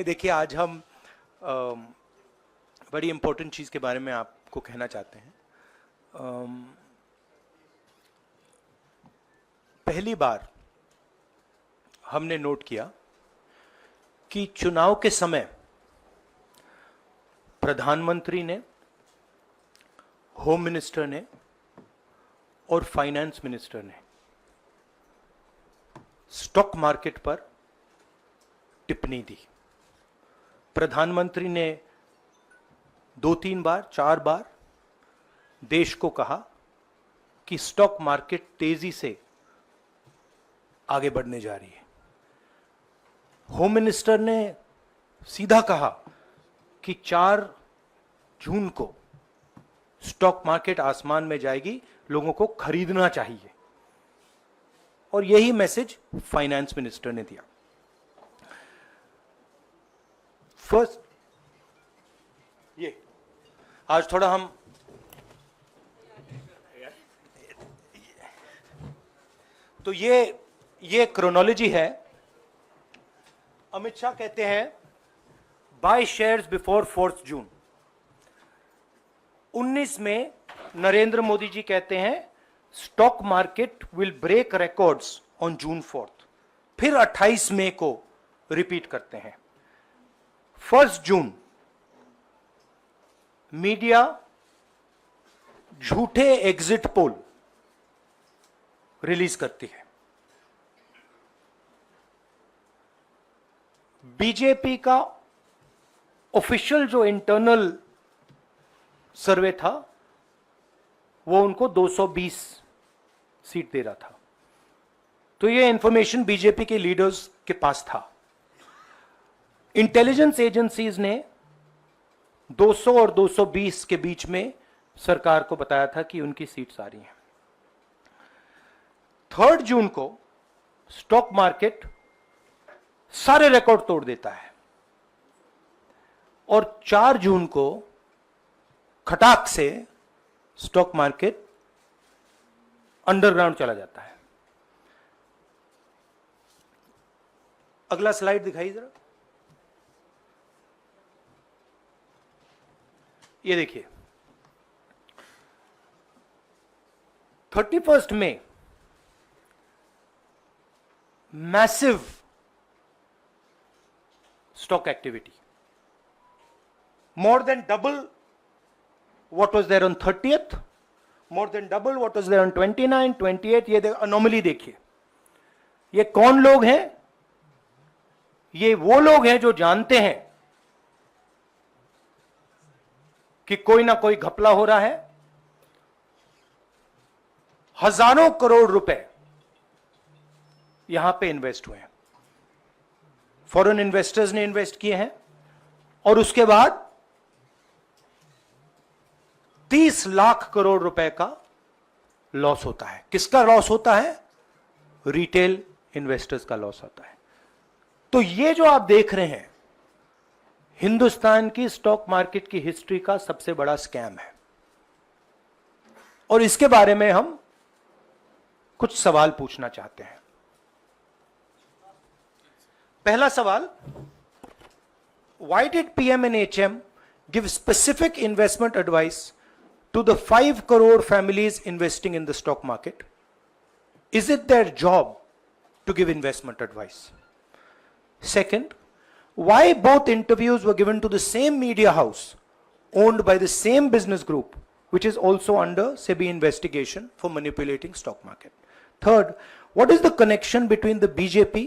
देखिए आज हम बड़ी इम्पोर्टेंट चीज़ के बारे में आपको कहना चाहते हैं। पहली बार हमने नोट किया कि चुनाव के समय प्रधानमंत्री ने, होम मिनिस्टर ने और फाइनेंस मिनिस्टर ने स्टॉक मार्केट पर टिप्पणी दी। प्रधानमंत्री ने 2-3 बार 4 बार देश को कहा कि स्टॉक मार्केट तेजी से आगे बढ़ने जा रही है। होम मिनिस्टर ने सीधा कहा कि 4 जून को स्टॉक मार्केट आसमान में जाएगी, लोगों को खरीदना चाहिए। और यही मैसेज फाइनेंस मिनिस्टर ने दिया। फर्स्ट, ये आज थोड़ा हम तो ये क्रोनोलॉजी है। अमित शाह कहते हैं बाय शेयर्स बिफोर 4 जून। 19 में नरेंद्र मोदी जी कहते हैं stock market will break records on June 4। फिर 28 मई को रिपीट करते हैं। 1 जून मीडिया झूठे एग्जिट पोल रिलीज करती है। बीजेपी का ऑफिशियल जो इंटरनल सर्वे था वो उनको 220 सीट दे रहा था। तो ये इंफॉर्मेशन बीजेपी के लीडर्स के पास था। इंटेलिजेंस एजेंसीज ने 200 और 220 के बीच में सरकार को बताया था कि उनकी सीट्स आ रही हैं। 3 जून को स्टॉक मार्केट सारे रिकॉर्ड तोड़ देता है और 4 जून को खटाक से स्टॉक मार्केट अंडरग्राउंड चला जाता है। अगला स्लाइड दिखाइए जरा। ये देखिए 31 मई massive stock activity, more than double what was there on 30th, more than double what was there on 29, 28। ये अनोमली देखिए। ये कौन लोग हैं? ये वो लोग हैं जो जानते हैं कि कोई ना कोई घपला हो रहा है। हजारों करोड़ रुपए यहां पे इन्वेस्ट हुए हैं, फॉरेन इन्वेस्टर्स ने इन्वेस्ट किए हैं। और उसके बाद 30 लाख करोड़ रुपए का लॉस होता है। किसका लॉस होता है? रिटेल इन्वेस्टर्स का लॉस होता है। तो ये जो आप देख रहे हैं हिंदुस्तान की स्टॉक मार्केट की हिस्ट्री का सबसे बड़ा स्कैम है। और इसके बारे में हम कुछ सवाल पूछना चाहते हैं। पहला सवाल, why did PM and HM give specific investment advice to the 5 crore families investing in the stock market? Is it their job to give investment advice? Second, why both interviews were given to the same media house owned by the same business group, which is also under SEBI investigation for manipulating stock market? Third, what is the connection between the BJP,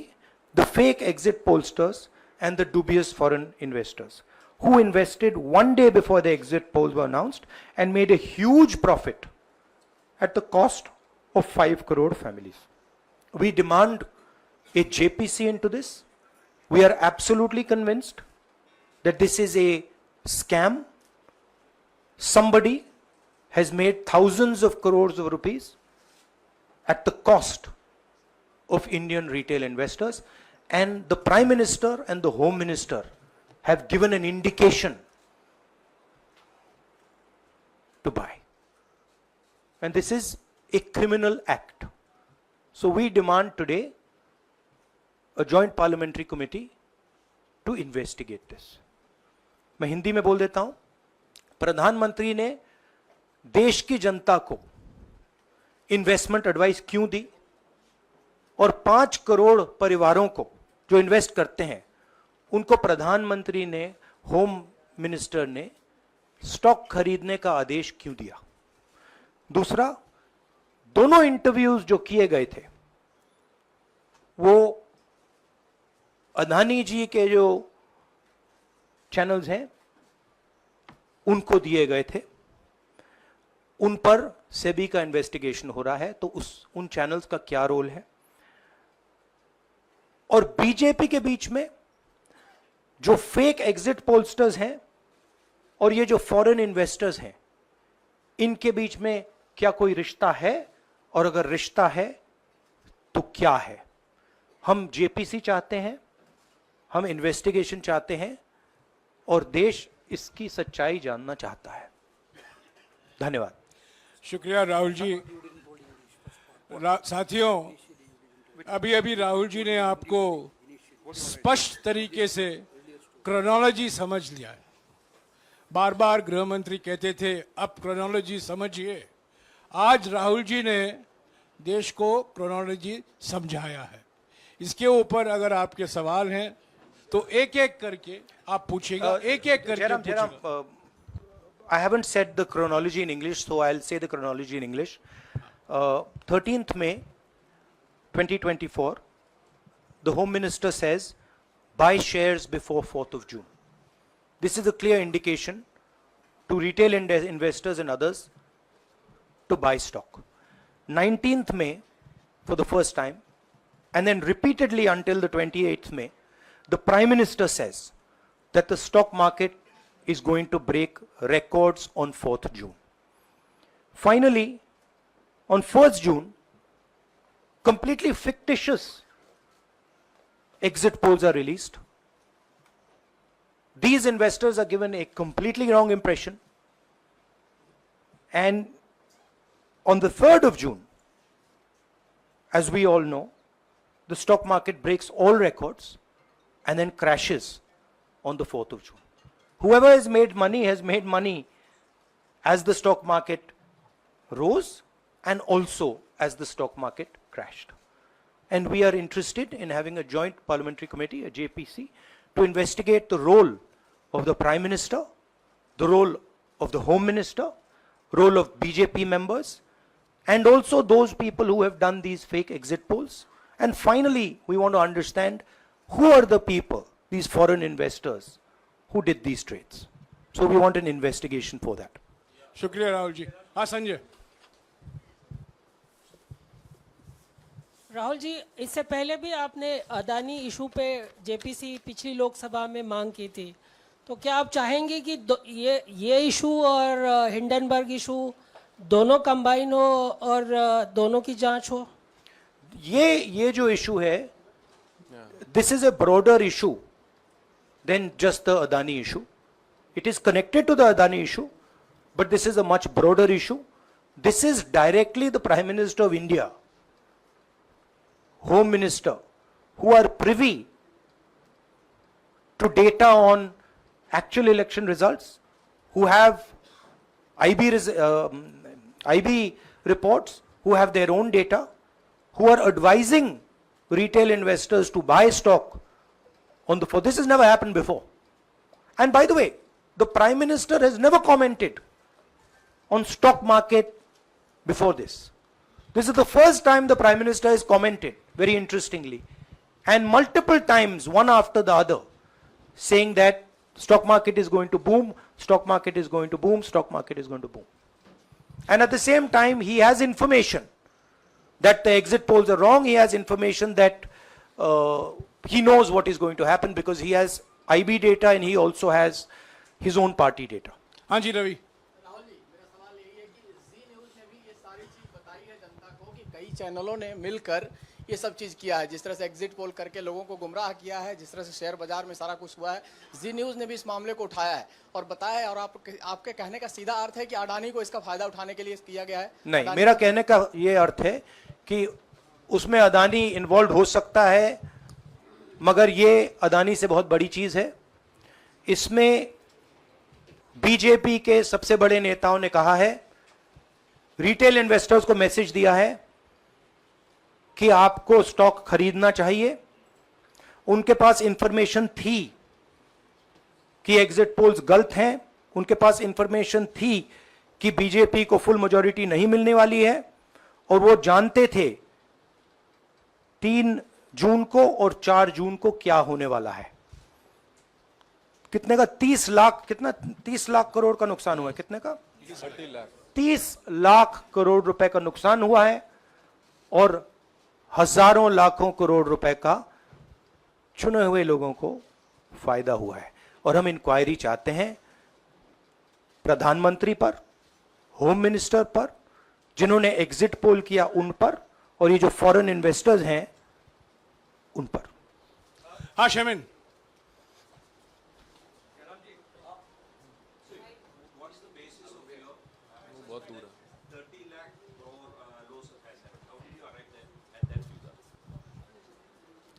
the fake exit pollsters, and the dubious foreign investors who invested 1 day before the exit polls were announced and made a huge profit at the cost of 5 crore families? We demand a JPC into this. We are absolutely convinced that this is a scam. Somebody has made thousands of crores of rupees at the cost of Indian retail investors, and the Prime Minister and the Home Minister have given an indication to buy. And this is a criminal act. So we demand today a joint parliamentary committee to investigate this. मैं हिंदी में बोल देता हूं, प्रधानमंत्री ने देश की जनता को इन्वेस्टमेंट एडवाइस क्यों दी और 5 करोड़ परिवारों को जो इन्वेस्ट करते हैं उनको प्रधानमंत्री ने, होम मिनिस्टर ने स्टॉक खरीदने का आदेश क्यों दिया। दूसरा, दोनों इंटरव्यूज जो किए गए थे वो अदानी जी के जो चैनल्स हैं उनको दिए गए थे, उन पर सेबी का इन्वेस्टिगेशन हो रहा है, तो उन चैनल्स का क्या रोल है। और बीजेपी के बीच में जो फेक एग्जिट पोलस्टर्स हैं और ये जो फॉरेन इन्वेस्टर्स हैं, इनके बीच में क्या कोई रिश्ता है, और अगर रिश्ता है तो क्या है। हम जेपीसी चाहते हैं, हम इन्वेस्टिगेशन चाहते हैं और देश इसकी सच्चाई जानना चाहता है। धन्यवाद। शुक्रिया राहुल जी। साथियों, अभी अभी राहुल जी ने आपको स्पष्ट तरीके से क्रोनोलॉजी समझ लिया है। बार बार गृह मंत्री कहते थे अब क्रोनोलॉजी समझिए। आज राहुल जी ने देश को क्रोनोलॉजी समझाया है। इसके ऊपर अगर आपके सवाल हैं तो एक एक करके आप पूछेगा, एक एक करके पूछेगा। I haven't said the chronology in English, so I'll say the chronology in English. 13th May 2024, the Home Minister says, buy shares before 4th of June. This is a clear indication to retail investors and others to buy stock. 19th May, for the first time, and then repeatedly until the 28th May, the Prime Minister says that the stock market is going to break records on 4th June. Finally, on 1st June, completely fictitious exit polls are released. These investors are given a completely wrong impression. And on the 3rd of June, as we all know, the stock market breaks all records and then crashes on the 4th of June. Whoever has made money as the stock market rose and also as the stock market crashed. And we are interested in having a joint parliamentary committee, a JPC, to investigate the role of the Prime Minister, the role of the Home Minister, role of BJP members, and also those people who have done these fake exit polls. And finally, we want to understand who are the people, these foreign investors, who did these trades. So we want an investigation for that. शुक्रिया राहुल जी। हाँ संजय। राहुल जी, इससे पहले भी आपने Adani issue पे JPC पिछली लोकसभा में मांग की थी, तो क्या आप चाहेंगे कि ये इशू और हिंडनबर्ग इशू दोनों कंबाइन हो और दोनों की जांच हो? ये जो इशू है, this is a broader issue than just the Adani issue. It is connected to the Adani issue, but this is a much broader issue. This is directly the Prime Minister of India, Home Minister, who are privy to data on actual election results, who have IB reports, who have their own data, who are advising retail investors to buy stock on the 4th. This has never happened before. And by the way, the Prime Minister has never commented on stock market before this. This is the first time the Prime Minister has commented, very interestingly, and multiple times, one after the other, saying that stock market is going to boom, stock market is going to boom, stock market is going to boom. And at the same time, he has information that the exit polls are wrong. He has information that he knows what is going to happen because he has IB data and he also has his own party data. हाँ जी रवि। राहुल जी, मेरा सवाल यही है कि जी news ने भी ये सारी चीज बताई है जनता को कि कई चैनलों ने मिलकर ये सब चीज किया है, जिस तरह से एग्जिट पोल करके लोगों को गुमराह किया है, जिस तरह से शेयर बाजार में सारा कुछ हुआ है। जी न्यूज़ ने भी इस मामले को उठाया है और बताया है, और आपके कहने का सीधा अर्थ है कि अडानी को इसका फायदा उठाने के लिए किया गया है? नहीं, मेरा कहने का ये अर्थ है कि उसमें अदानी इन्वॉल्व हो सकता है मगर ये अदानी से बहुत बड़ी चीज है। इसमें बीजेपी के सबसे बड़े नेताओं ने कहा है, रिटेल इन्वेस्टर्स को मैसेज दिया है कि आपको स्टॉक खरीदना चाहिए। उनके पास इंफॉर्मेशन थी कि एग्जिट पोल्स गलत हैं, उनके पास इंफॉर्मेशन थी कि बीजेपी को फुल मेजॉरिटी नहीं मिलने वाली है, और वो जानते थे 3 जून को और 4 जून को क्या होने वाला है। कितने का 30 लाख, कितना 30 लाख करोड़ का नुकसान हुआ है, कितने का 30 लाख करोड़ रुपए का नुकसान हुआ है, और हजारों लाखों करोड़ रुपए का चुने हुए लोगों को फायदा हुआ है। और हम इंक्वायरी चाहते हैं प्रधानमंत्री पर, होम मिनिस्टर पर, जिन्होंने एग्जिट पोल किया उन पर, और ये जो फॉरेन इन्वेस्टर्स हैं उन पर। हाँ शमिन,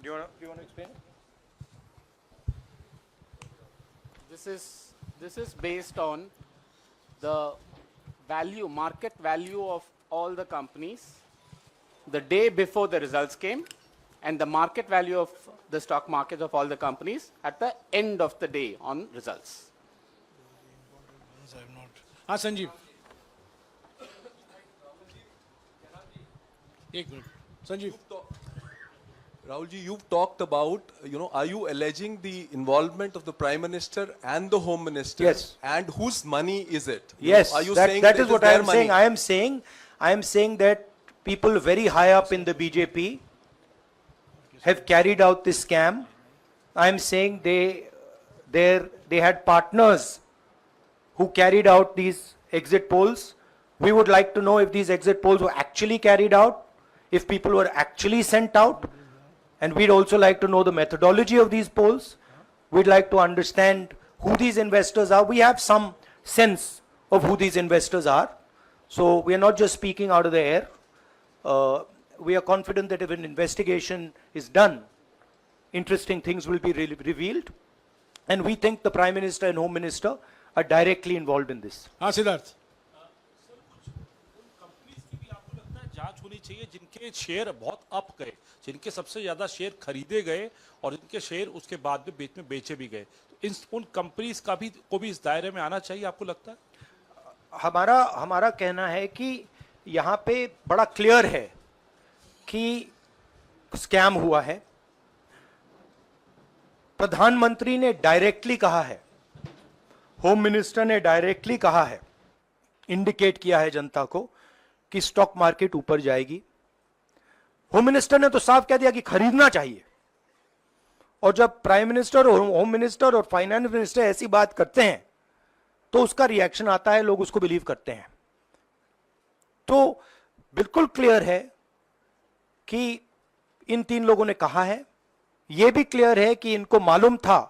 Do you want to explain? This is based on the value, market value of all the companies the day before the results came, and the market value of the stock market of all the companies at the end of the day on results. हाँ संजीव, एक minute Sanjeev. Rahul ji, you've talked about, are you alleging the involvement of the Prime Minister and the Home Minister? Yes. And whose money is it? Yes, Are you that, saying that it is what I their am money? saying. I am saying that people very high up in the BJP have carried out this scam. I am saying they had partners who carried out these exit polls. We would like to know if these exit polls were actually carried out, if people were actually sent out, and we'd also like to know the methodology of these polls. We'd like to understand who these investors are. We have some sense of who these investors are. So we are not just speaking out of the air. We are confident that if an investigation is done, interesting things will be revealed. And we think the Prime Minister and Home Minister are directly involved in this. हाँ Siddharth, companies की भी आपको लगता है जांच होनी चाहिए जिनके शेयर बहुत अप गए, जिनके सबसे ज्यादा शेयर खरीदे गए और जिनके शेयर उसके बाद में बीच में बेचे भी गए, तो उन कंपनीज का भी को भी इस दायरे में आना चाहिए, आपको लगता है? हमारा कहना है कि यहाँ पे बड़ा क्लियर है कि स्कैम हुआ है। प्रधानमंत्री ने डायरेक्टली कहा है, होम मिनिस्टर ने डायरेक्टली कहा है, इंडिकेट किया है जनता को कि स्टॉक मार्केट ऊपर जाएगी। होम मिनिस्टर ने तो साफ कह दिया कि खरीदना चाहिए, और जब प्राइम मिनिस्टर और होम मिनिस्टर और फाइनेंस मिनिस्टर ऐसी बात करते हैं तो उसका रिएक्शन आता है, लोग उसको बिलीव करते हैं। तो बिल्कुल क्लियर है कि इन 3 लोगों ने कहा है। यह भी क्लियर है कि इनको मालूम था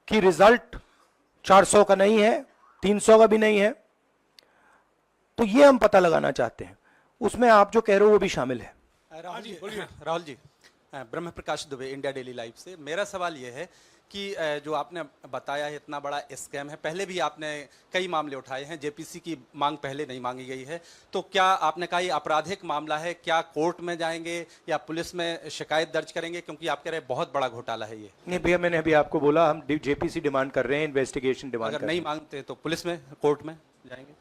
कि रिजल्ट 400 का नहीं है, 300 का भी नहीं है। तो ये हम पता लगाना चाहते हैं, उसमें आप जो कह रहे हो वो भी शामिल है। राहुल जी, ब्रह्म प्रकाश दुबे, इंडिया डेली लाइव से। मेरा सवाल यह है कि जो आपने बताया है इतना बड़ा स्कैम है, पहले भी आपने कई मामले उठाए हैं, जेपीसी की मांग पहले नहीं मांगी गई है, तो क्या आपने कहा ये आपराधिक मामला है, क्या कोर्ट में जाएंगे या पुलिस में शिकायत दर्ज करेंगे? क्योंकि आप कह रहे हैं बहुत बड़ा घोटाला है ये। नहीं भैया, मैंने अभी आपको बोला हम जेपीसी डिमांड कर रहे हैं, इन्वेस्टिगेशन डिमांड अगर नहीं मांगते तो पुलिस में, कोर्ट में जाएंगे?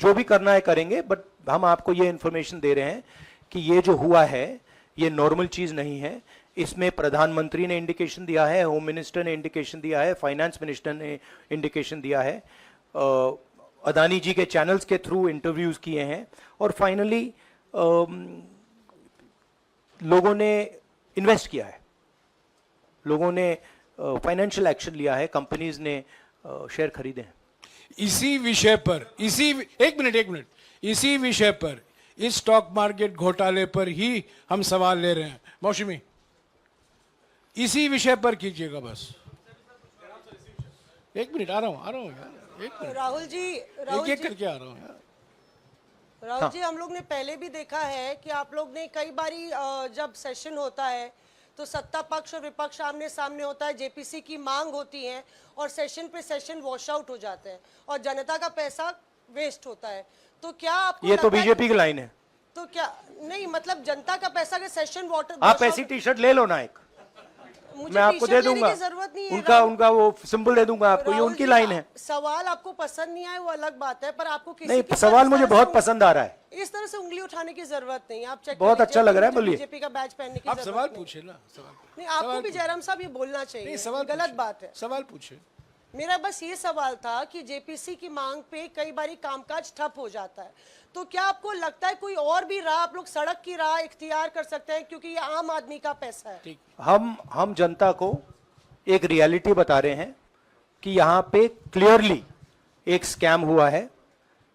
जो भी करना है करेंगे, बट हम आपको ये इंफॉर्मेशन दे रहे हैं कि ये जो हुआ है ये नॉर्मल चीज नहीं है। इसमें प्रधानमंत्री ने इंडिकेशन दिया है, होम मिनिस्टर ने इंडिकेशन दिया है, फाइनेंस मिनिस्टर ने इंडिकेशन दिया है, अदानी जी के चैनल्स के थ्रू इंटरव्यूज किए हैं, और फाइनली लोगों ने इन्वेस्ट किया है, लोगों ने फाइनेंशियल एक्शन लिया है, कंपनीज ने शेयर खरीदे हैं। इसी विषय पर, एक मिनट, इसी विषय पर, इस स्टॉक मार्केट घोटाले पर ही हम सवाल ले रहे हैं। मौसमी, इसी विषय पर कीजिएगा बस। एक मिनट, आ रहा हूं यार, एक मिनट। राहुल जी, एक करके आ रहा हूं यार। राहुल जी, हम लोग ने पहले भी देखा है कि आप लोग ने कई बारी जब सेशन होता है तो सत्ता पक्ष और विपक्ष आमने सामने होता है, जेपीसी की मांग होती है और सेशन पे सेशन वॉश आउट हो जाते हैं और जनता का पैसा वेस्ट होता है। तो क्या आपको ये तो लगता है बीजेपी की लाइन है। तो क्या नहीं, मतलब जनता का पैसा के सेशन वाटर आप ऐसी टी शर्ट ले लो ना एक, मुझे मैं आपको टी-शर्ट दे लेने दूंगा, की जरूरत नहीं है। उनका उनका वो सिंबल दे दूंगा आपको, ये राहुल उनकी जी, लाइन है। सवाल आपको पसंद नहीं आए वो अलग बात है, पर आपको किसी नहीं, के सवाल साथ मुझे इस तरह बहुत से पसंद आ रहा है। इस तरह से उंगली उठाने की जरूरत नहीं है। आप चेक बहुत अच्छा लग रहा है, बोलिए। बीजेपी का बैच पहनने की आप जरूरत सवाल नहीं। पूछे ना, सवाल नहीं, आपको भी जयराम साहब ये बोलना नहीं, चाहिए, सवाल गलत पूछे। बात है। सवाल पूछे। मेरा बस ये सवाल था कि जेपीसी की मांग पे कई बारी कामकाज ठप हो जाता है, तो क्या आपको लगता है कोई और भी राह आप लोग सड़क की राह इख्तियार कर सकते हैं, क्योंकि ये आम आदमी का पैसा है। हम जनता को एक रियलिटी बता रहे हैं कि यहाँ पे क्लियरली एक स्कैम हुआ है।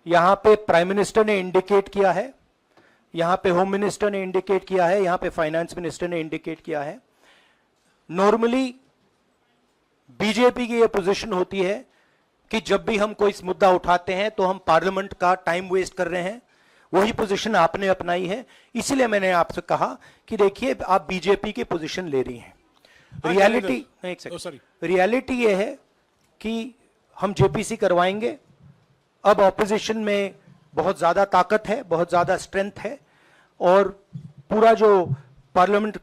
यहाँ पे प्राइम मिनिस्टर ने इंडिकेट किया है, यहाँ पे होम मिनिस्टर ने इंडिकेट किया है, यहाँ पे फाइनेंस मिनिस्टर ने इंडिकेट किया है। नॉर्मली बीजेपी की ये पोजीशन होती है कि जब भी हम कोई मुद्दा उठाते हैं तो हम पार्लियामेंट का टाइम वेस्ट कर रहे हैं। वही पोजीशन आपने अपनाई है, इसीलिए मैंने आपसे कहा कि देखिए आप बीजेपी की पोजीशन ले रही हैं। रियलिटी एक सेकंड, रियलिटी ये है कि हम जेपीसी करवाएंगे। अब ऑपोजिशन में बहुत ज्यादा ताकत है, बहुत ज्यादा स्ट्रेंथ है और पूरा जो पार्लियामेंट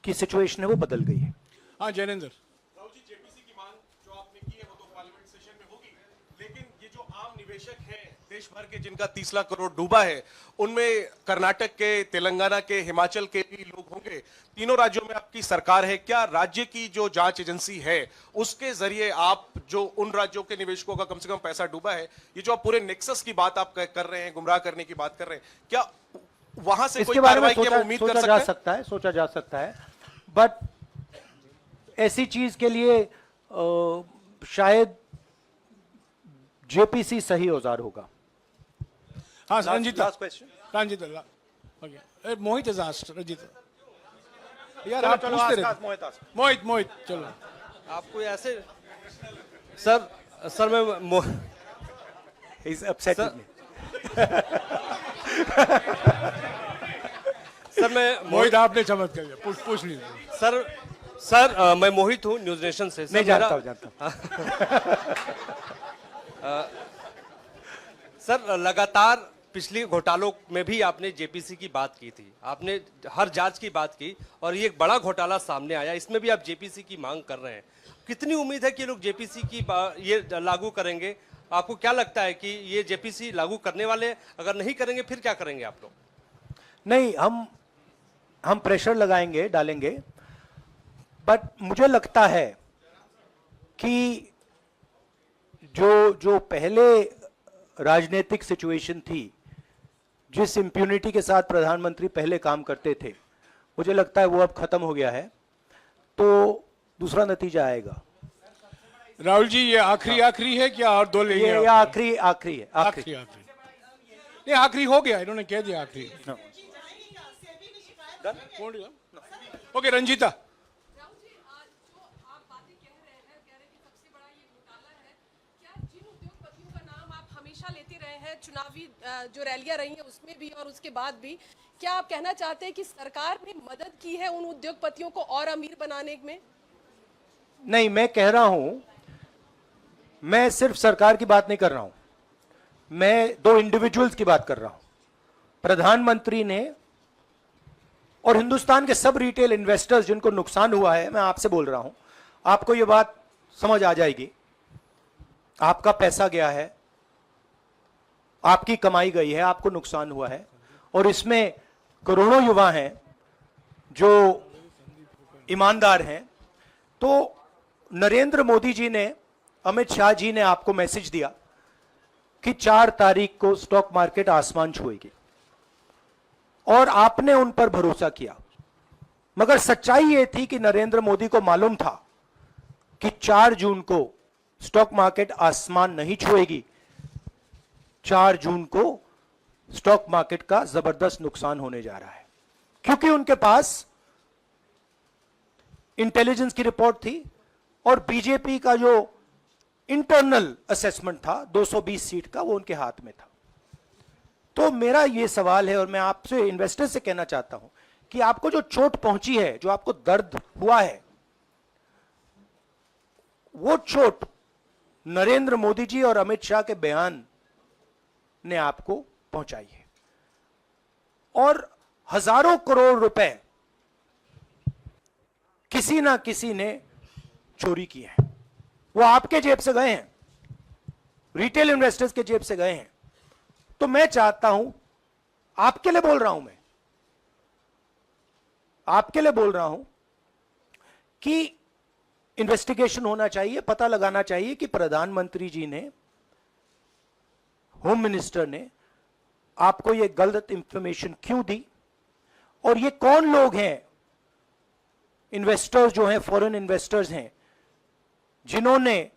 की सिचुएशन है वो बदल गई है। हाँ जैनेंद्र, राहुल जी, जेपीसी की मांग जो आपने की है वो तो पार्लियामेंट सेशन में होगी, लेकिन ये जो आम निवेशक हैं देश भर के जिनका 30 लाख करोड़ डूबा है, उनमें कर्नाटक के, तेलंगाना के, हिमाचल के भी लोग होंगे। तीनों राज्यों में आपकी सरकार है, क्या राज्य की जो जांच एजेंसी है उसके जरिए आप जो उन राज्यों के निवेशकों का कम से कम पैसा डूबा है, ये जो आप पूरे नेक्सस की बात आप कर रहे हैं, गुमराह करने की बात कर रहे हैं, क्या वहां से कोई इसके बारे में कार्रवाई की हम उम्मीद कर सोचा जा सकता है, सोचा जा सकता है, बट ऐसी चीज के लिए शायद जेपीसी सही औजार होगा। हाँ Ranjita, last question, Ranjita, okay, Mohit is asked, Ranjita. यार आप पूछते रहे। मोहित चलो। आपको ऐसे सर मैं इज अपसेटिंग मी। सर मैं मोहित आपने चमत्कार किया, पूछ लीजिए। सर मैं मोहित हूँ न्यूज नेशन से। नहीं जानता हूँ। सर लगातार पिछले घोटालों में भी आपने जेपीसी की बात की थी, आपने हर जांच की बात की और ये एक बड़ा घोटाला सामने आया, इसमें भी आप जेपीसी की मांग कर रहे हैं। कितनी उम्मीद है कि लोग जेपीसी की ये लागू करेंगे? आपको क्या लगता है कि ये जेपीसी लागू करने वाले, अगर नहीं करेंगे फिर क्या करेंगे आप लोग? नहीं, हम प्रेशर लगाएंगे, डालेंगे, बट मुझे लगता है कि जो पहले राजनीतिक सिचुएशन थी, जिस इंप्यूनिटी के साथ प्रधानमंत्री पहले काम करते थे, मुझे लगता है वो अब खत्म हो गया है, तो दूसरा नतीजा आएगा। राहुल जी, ये आखिरी है क्या और दो लेंगे? ये आखिरी है, आखिरी नहीं, आखिरी हो गया, इन्होंने कह दिया आखिरी। ओके रंजीता। चुनावी जो रैलियां रही हैं उसमें भी और उसके बाद भी, क्या आप कहना चाहते हैं कि सरकार ने मदद की है उन उद्योगपतियों को और अमीर बनाने में? नहीं, मैं कह रहा हूं, मैं सिर्फ सरकार की बात नहीं कर रहा हूं, मैं दो इंडिविजुअल्स की बात कर रहा हूं। प्रधानमंत्री ने और हिंदुस्तान के सब रिटेल इन्वेस्टर्स जिनको नुकसान हुआ है, मैं आपसे बोल रहा हूं, आपको यह बात समझ आ जाएगी। आपका पैसा गया है, आपकी कमाई गई है, आपको नुकसान हुआ है, और इसमें करोड़ों युवा हैं जो ईमानदार हैं। तो नरेंद्र मोदी जी ने, अमित शाह जी ने आपको मैसेज दिया कि 4 तारीख को स्टॉक मार्केट आसमान छुएगी, और आपने उन पर भरोसा किया। मगर सच्चाई यह थी कि नरेंद्र मोदी को मालूम था कि 4 जून को स्टॉक मार्केट आसमान नहीं छुएगी। 4 जून को स्टॉक मार्केट का जबरदस्त नुकसान होने जा रहा है, क्योंकि उनके पास इंटेलिजेंस की रिपोर्ट थी और बीजेपी का जो इंटरनल असेसमेंट था 220 सीट का, वो उनके हाथ में था। तो मेरा यह सवाल है, और मैं आपसे इन्वेस्टर से कहना चाहता हूं कि आपको जो चोट पहुंची है, जो आपको दर्द हुआ है, वो चोट नरेंद्र मोदी जी और अमित शाह के बयान ने आपको पहुंचाई है। और हजारों करोड़ रुपए किसी ना किसी ने चोरी की है। वो आपके जेब से गए हैं, रिटेल इन्वेस्टर्स के जेब से गए हैं। तो मैं चाहता हूं, आपके लिए बोल रहा हूं, मैं आपके लिए बोल रहा हूं कि इन्वेस्टिगेशन होना चाहिए, पता लगाना चाहिए कि प्रधानमंत्री जी ने, होम मिनिस्टर ने आपको यह गलत इंफॉर्मेशन क्यों दी, और ये कौन लोग हैं, इन्वेस्टर्स जो हैं, फॉरेन इन्वेस्टर्स हैं, जिन्होंने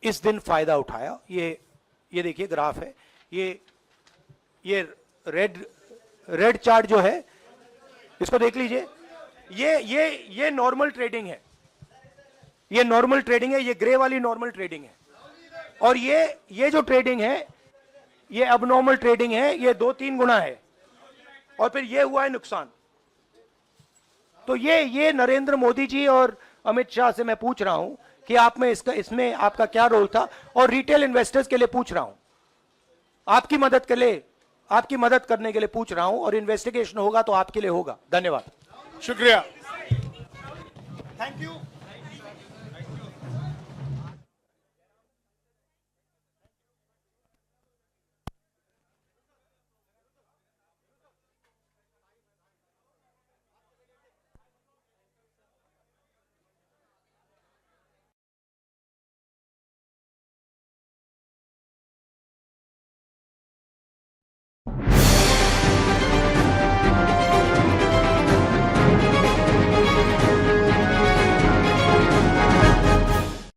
इस दिन फायदा उठाया। ये देखिए ग्राफ है, ये रेड चार्ट जो है, इसको देख लीजिए। ये नॉर्मल ट्रेडिंग है, ये नॉर्मल ट्रेडिंग है, ये ग्रे वाली नॉर्मल ट्रेडिंग है, और ये जो ट्रेडिंग है ये अबनॉर्मल ट्रेडिंग है, ये 2-3 गुना है, और फिर ये हुआ है नुकसान। तो ये नरेंद्र मोदी जी और अमित शाह से मैं पूछ रहा हूं कि आप में इसमें आपका क्या रोल था, और रिटेल इन्वेस्टर्स के लिए पूछ रहा हूं, आपकी मदद के लिए, आपकी मदद करने के लिए पूछ रहा हूं, और इन्वेस्टिगेशन होगा तो आपके लिए होगा। धन्यवाद, शुक्रिया। Thank you.